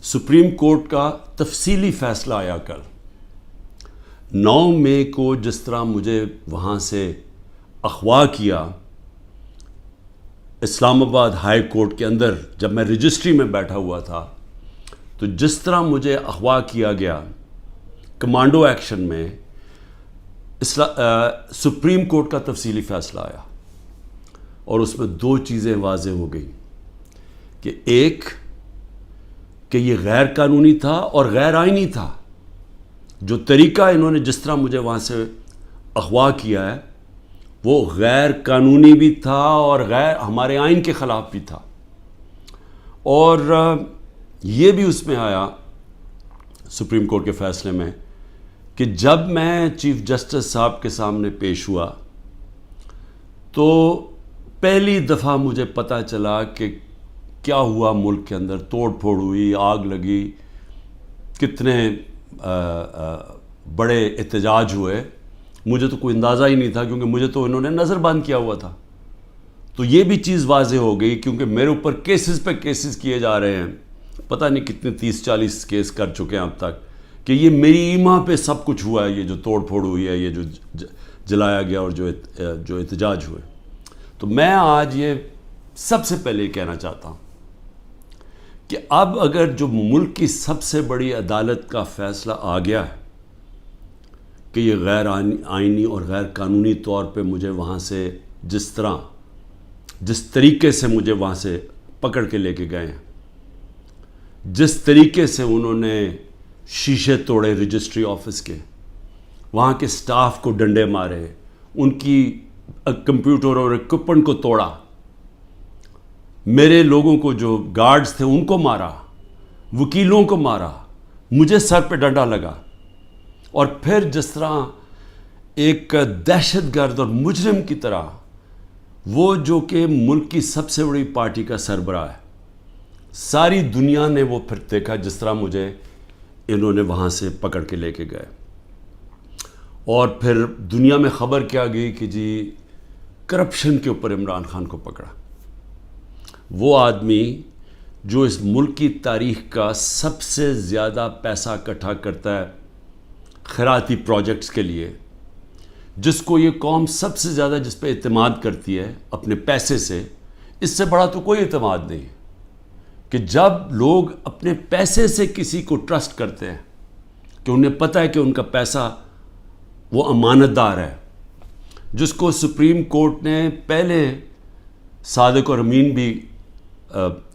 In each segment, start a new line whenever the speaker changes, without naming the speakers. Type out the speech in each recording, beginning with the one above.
Supreme court کا تفصیلی فیصلہ آیا کل 9 مئی کو. جس طرح مجھے وہاں سے اغوا کیا اسلام آباد ہائی کورٹ کے اندر جب میں رجسٹری میں بیٹھا ہوا تھا، تو جس طرح مجھے اغوا کیا گیا کمانڈو ایکشن میں، سپریم کورٹ کا تفصیلی فیصلہ آیا اور اس میں 2 چیزیں واضح ہو گئیں کہ ایک کہ یہ غیر قانونی تھا اور غیر آئینی تھا. جو طریقہ انہوں نے جس طرح مجھے وہاں سے اغوا کیا ہے وہ غیر قانونی بھی تھا اور غیر ہمارے آئین کے خلاف بھی تھا. اور یہ بھی اس میں آیا سپریم کورٹ کے فیصلے میں کہ جب میں چیف جسٹس صاحب کے سامنے پیش ہوا تو پہلی دفعہ مجھے پتہ چلا کہ کیا ہوا ملک کے اندر. توڑ پھوڑ ہوئی، آگ لگی، کتنے بڑے احتجاج ہوئے. مجھے تو کوئی اندازہ ہی نہیں تھا کیونکہ مجھے تو انہوں نے نظر بند کیا ہوا تھا. تو یہ بھی چیز واضح ہو گئی کیونکہ میرے اوپر کیسز پہ کیسز کیے جا رہے ہیں. پتہ نہیں کتنے 30-40 کیس کر چکے ہیں اب تک کہ یہ میری ایما پہ سب کچھ ہوا ہے. یہ جو توڑ پھوڑ ہوئی ہے، یہ جو جلایا گیا اور جو احتجاج ہوئے. تو میں آج یہ سب سے پہلے کہنا چاہتا ہوں کہ اب اگر جو ملک کی سب سے بڑی عدالت کا فیصلہ آ گیا ہے کہ یہ غیر آئینی اور غیر قانونی طور پہ مجھے وہاں سے جس طریقے سے مجھے وہاں سے پکڑ کے لے کے گئے ہیں، جس طریقے سے انہوں نے شیشے توڑے رجسٹری آفس کے، وہاں کے سٹاف کو ڈنڈے مارے، ان کی کمپیوٹر اور اکوپمنٹ کو توڑا، میرے لوگوں کو جو گارڈز تھے ان کو مارا، وکیلوں کو مارا، مجھے سر پہ ڈنڈا لگا، اور پھر جس طرح ایک دہشت گرد اور مجرم کی طرح وہ جو کہ ملک کی سب سے بڑی پارٹی کا سربراہ ہے، ساری دنیا نے وہ پھر دیکھا جس طرح مجھے انہوں نے وہاں سے پکڑ کے لے کے گئے. اور پھر دنیا میں خبر کیا گئی کہ جی کرپشن کے اوپر عمران خان کو پکڑا. وہ آدمی جو اس ملک کی تاریخ کا سب سے زیادہ پیسہ اکٹھا کرتا ہے خیراتی پروجیکٹس کے لیے، جس کو یہ قوم سب سے زیادہ جس پہ اعتماد کرتی ہے اپنے پیسے سے، اس سے بڑا تو کوئی اعتماد نہیں کہ جب لوگ اپنے پیسے سے کسی کو ٹرسٹ کرتے ہیں کہ انہیں پتہ ہے کہ ان کا پیسہ وہ امانت دار ہے. جس کو سپریم کورٹ نے پہلے صادق اور امین بھی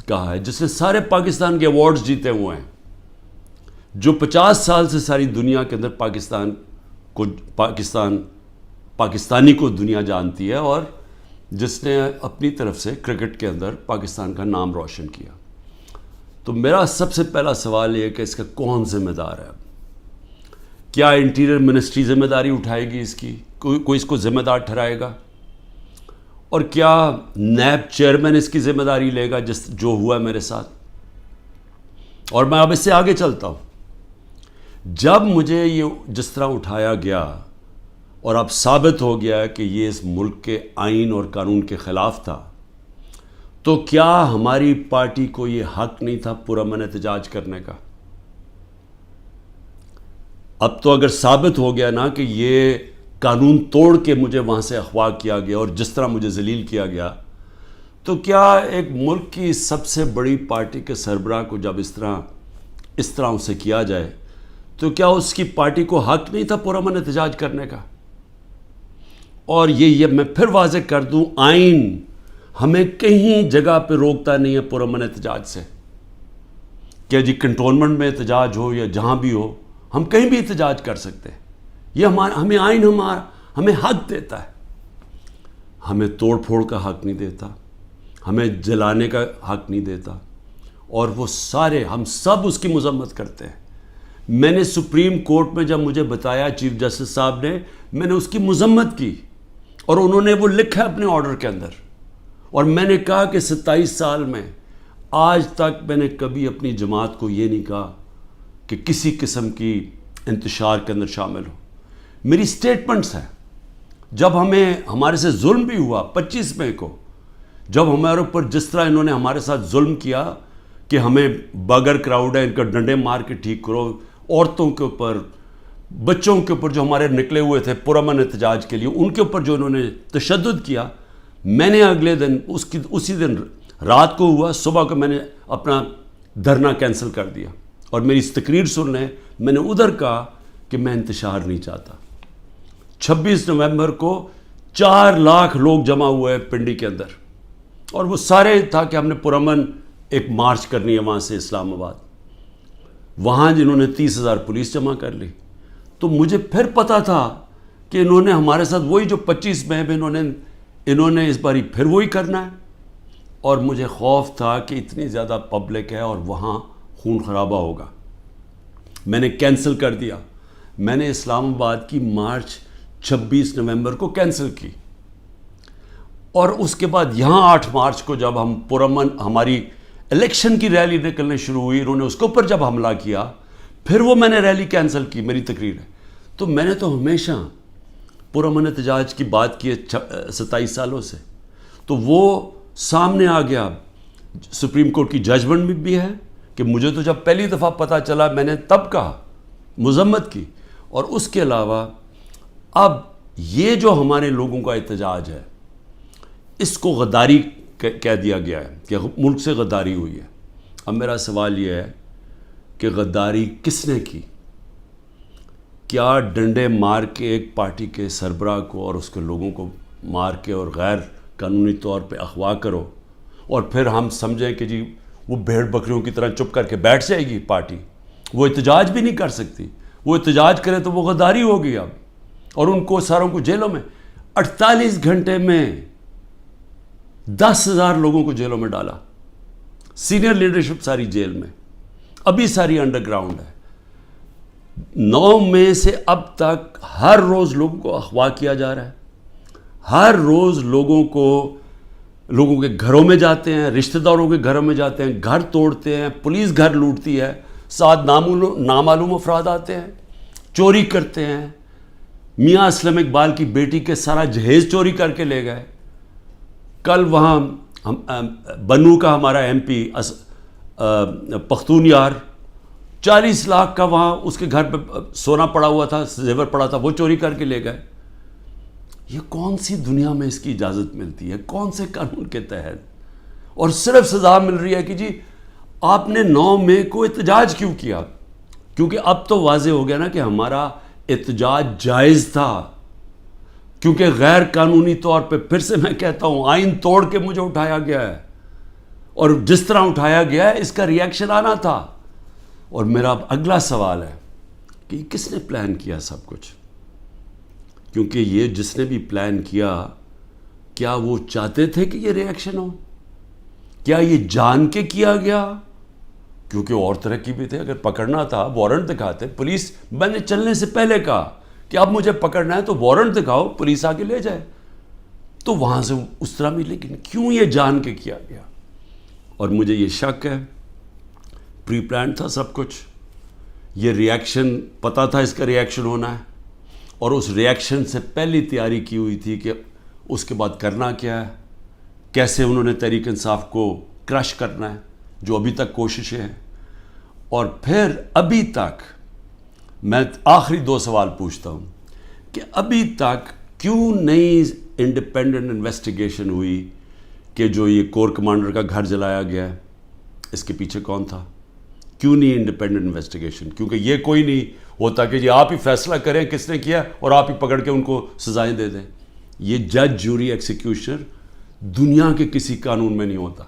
کہا ہے، جس نے سارے پاکستان کے ایوارڈز جیتے ہوئے ہیں، جو 50 سال سے ساری دنیا کے اندر پاکستانی کو دنیا جانتی ہے، اور جس نے اپنی طرف سے کرکٹ کے اندر پاکستان کا نام روشن کیا. تو میرا سب سے پہلا سوال یہ کہ اس کا کون ذمہ دار ہے؟ کیا انٹیریئر منسٹری ذمہ داری اٹھائے گی اس کی؟ کوئی اس کو ذمہ دار ٹھہرائے گا؟ اور کیا نیب چیئرمین اس کی ذمہ داری لے گا جو ہوا میرے ساتھ؟ اور میں اب اس سے آگے چلتا ہوں. جب مجھے یہ جس طرح اٹھایا گیا اور اب ثابت ہو گیا کہ یہ اس ملک کے آئین اور قانون کے خلاف تھا، تو کیا ہماری پارٹی کو یہ حق نہیں تھا پرامن احتجاج کرنے کا؟ اب تو اگر ثابت ہو گیا نا کہ یہ قانون توڑ کے مجھے وہاں سے اغوا کیا گیا اور جس طرح مجھے ذلیل کیا گیا، تو کیا ایک ملک کی سب سے بڑی پارٹی کے سربراہ کو جب اس طرح اسے کیا جائے تو کیا اس کی پارٹی کو حق نہیں تھا پرامن احتجاج کرنے کا؟ اور یہ میں پھر واضح کر دوں، آئین ہمیں کہیں جگہ پہ روکتا نہیں ہے پرامن احتجاج سے کہ جی کنٹونمنٹ میں احتجاج ہو یا جہاں بھی ہو، ہم کہیں بھی احتجاج کر سکتے ہیں. یہ ہمیں آئین ہمیں حق دیتا ہے. ہمیں توڑ پھوڑ کا حق نہیں دیتا، ہمیں جلانے کا حق نہیں دیتا، اور وہ سارے ہم سب اس کی مذمت کرتے ہیں. میں نے سپریم کورٹ میں جب مجھے بتایا چیف جسٹس صاحب نے، میں نے اس کی مذمت کی اور انہوں نے وہ لکھا اپنے آرڈر کے اندر. اور میں نے کہا کہ 27 سال میں آج تک میں نے کبھی اپنی جماعت کو یہ نہیں کہا کہ کسی قسم کی انتشار کے اندر شامل ہو. میری سٹیٹمنٹس ہیں. جب ہمارے سے ظلم بھی ہوا 25 مئی کو، جب ہمارے اوپر جس طرح انہوں نے ہمارے ساتھ ظلم کیا کہ ہمیں بگر کراؤڈ ہے ان کا ڈنڈے مار کے ٹھیک کرو. عورتوں کے اوپر, بچوں کے اوپر جو ہمارے نکلے ہوئے تھے پرامن احتجاج کے لیے, ان کے اوپر جو انہوں نے تشدد کیا, میں نے اگلے دن اسی دن رات کو ہوا, صبح کو میں نے اپنا دھرنا کینسل کر دیا. اور میری اس تقریر سن لیں, میں نے ادھر کہا کہ میں انتشار نہیں چاہتا. 26 نومبر کو 4 لاکھ لوگ جمع ہوئے پنڈی کے اندر, اور وہ سارے تھا کہ ہم نے پرامن ایک مارچ کرنی ہے وہاں سے اسلام آباد. وہاں جنہوں نے 30,000 پولیس جمع کر لی. تو مجھے پھر پتا تھا کہ انہوں نے ہمارے ساتھ وہی جو 25 مئی میں انہوں نے اس باری پھر وہی کرنا ہے. اور مجھے خوف تھا کہ اتنی زیادہ پبلک ہے اور وہاں خون خرابہ ہوگا. میں نے کینسل کر دیا. میں نے اسلام آباد کی مارچ 26 نومبر کو کینسل کی. اور اس کے بعد یہاں 8 مارچ کو جب ہم پرامن ہماری الیکشن کی ریلی نکلنے شروع ہوئی, انہوں نے اس کے اوپر جب حملہ کیا, پھر وہ میں نے ریلی کینسل کی. میری تقریر ہے. تو میں نے تو ہمیشہ پرامن احتجاج کی بات کی ہے 27 سالوں سے. تو وہ سامنے آ گیا. سپریم کورٹ کی ججمنٹ بھی ہے کہ مجھے تو جب پہلی دفعہ پتہ چلا میں نے تب کہا, مذمت کی. اور اس کے علاوہ اب یہ جو ہمارے لوگوں کا احتجاج ہے, اس کو غداری کہہ دیا گیا ہے کہ ملک سے غداری ہوئی ہے. اب میرا سوال یہ ہے کہ غداری کس نے کی؟ کیا ڈنڈے مار کے ایک پارٹی کے سربراہ کو اور اس کے لوگوں کو مار کے اور غیر قانونی طور پہ اغوا کرو, اور پھر ہم سمجھیں کہ جی وہ بھیڑ بکریوں کی طرح چپ کر کے بیٹھ جائے گی پارٹی؟ وہ احتجاج بھی نہیں کر سکتی. وہ احتجاج کرے تو وہ غداری ہوگی اب. اور ان کو ساروں کو جیلوں میں 48 گھنٹے میں 10,000 لوگوں کو جیلوں میں ڈالا. سینئر لیڈرشپ ساری جیل میں, ابھی ساری انڈر گراؤنڈ ہے. 9 مئی سے اب تک ہر روز لوگوں کو اغوا کیا جا رہا ہے. ہر روز لوگوں کے گھروں میں جاتے ہیں, رشتہ داروں کے گھروں میں جاتے ہیں, گھر توڑتے ہیں, پولیس گھر لوٹتی ہے, ساتھ نامعلوم افراد آتے ہیں, چوری کرتے ہیں. میاں اسلم اقبال کی بیٹی کے سارا جہیز چوری کر کے لے گئے. کل وہاں بنو کا ہمارا ایم پی پختون یار 40 لاکھ کا وہاں اس کے گھر پہ سونا پڑا ہوا تھا, زیور پڑا تھا, وہ چوری کر کے لے گئے. یہ کون سی دنیا میں اس کی اجازت ملتی ہے؟ کون سے قانون کے تحت؟ اور صرف سزا مل رہی ہے کہ جی آپ نے 9 مئی کو احتجاج کیوں کیا؟ کیونکہ اب تو واضح ہو گیا نا کہ ہمارا احتجاج جائز تھا, کیونکہ غیر قانونی طور پہ, پھر سے میں کہتا ہوں, آئین توڑ کے مجھے اٹھایا گیا ہے, اور جس طرح اٹھایا گیا ہے اس کا ریئیکشن آنا تھا. اور میرا اگلا سوال ہے کہ کس نے پلان کیا سب کچھ؟ کیونکہ یہ جس نے بھی پلان کیا, کیا وہ چاہتے تھے کہ یہ ریئیکشن ہو؟ کیا یہ جان کے کیا گیا؟ کیونکہ اور طرح کی بھی تھے. اگر پکڑنا تھا وارنٹ دکھاتے. پولیس, میں نے چلنے سے پہلے کہا کہ اب مجھے پکڑنا ہے تو وارنٹ دکھاؤ, پولیس آ کے لے جائے. تو وہاں سے اس طرح بھی, لیکن کیوں یہ جان کے کیا گیا؟ اور مجھے یہ شک ہے پری پلان تھا سب کچھ. یہ ریئیکشن پتہ تھا اس کا ریئیکشن ہونا ہے, اور اس ریئیکشن سے پہلی تیاری کی ہوئی تھی کہ اس کے بعد کرنا کیا ہے, کیسے انہوں نے تحریک انصاف کو کرش کرنا ہے, جو ابھی تک کوششیں ہیں. اور پھر ابھی تک میں آخری 2 سوال پوچھتا ہوں کہ ابھی تک کیوں نہیں انڈیپینڈنٹ انویسٹیگیشن ہوئی کہ جو یہ کور کمانڈر کا گھر جلایا گیا ہے اس کے پیچھے کون تھا؟ کیوں نہیں انڈیپینڈنٹ انویسٹیگیشن؟ کیونکہ یہ کوئی نہیں ہوتا کہ جی آپ ہی فیصلہ کریں کس نے کیا اور آپ ہی پکڑ کے ان کو سزائیں دے دیں. یہ جج جوری ایکسیکیوشنر دنیا کے کسی قانون میں نہیں ہوتا.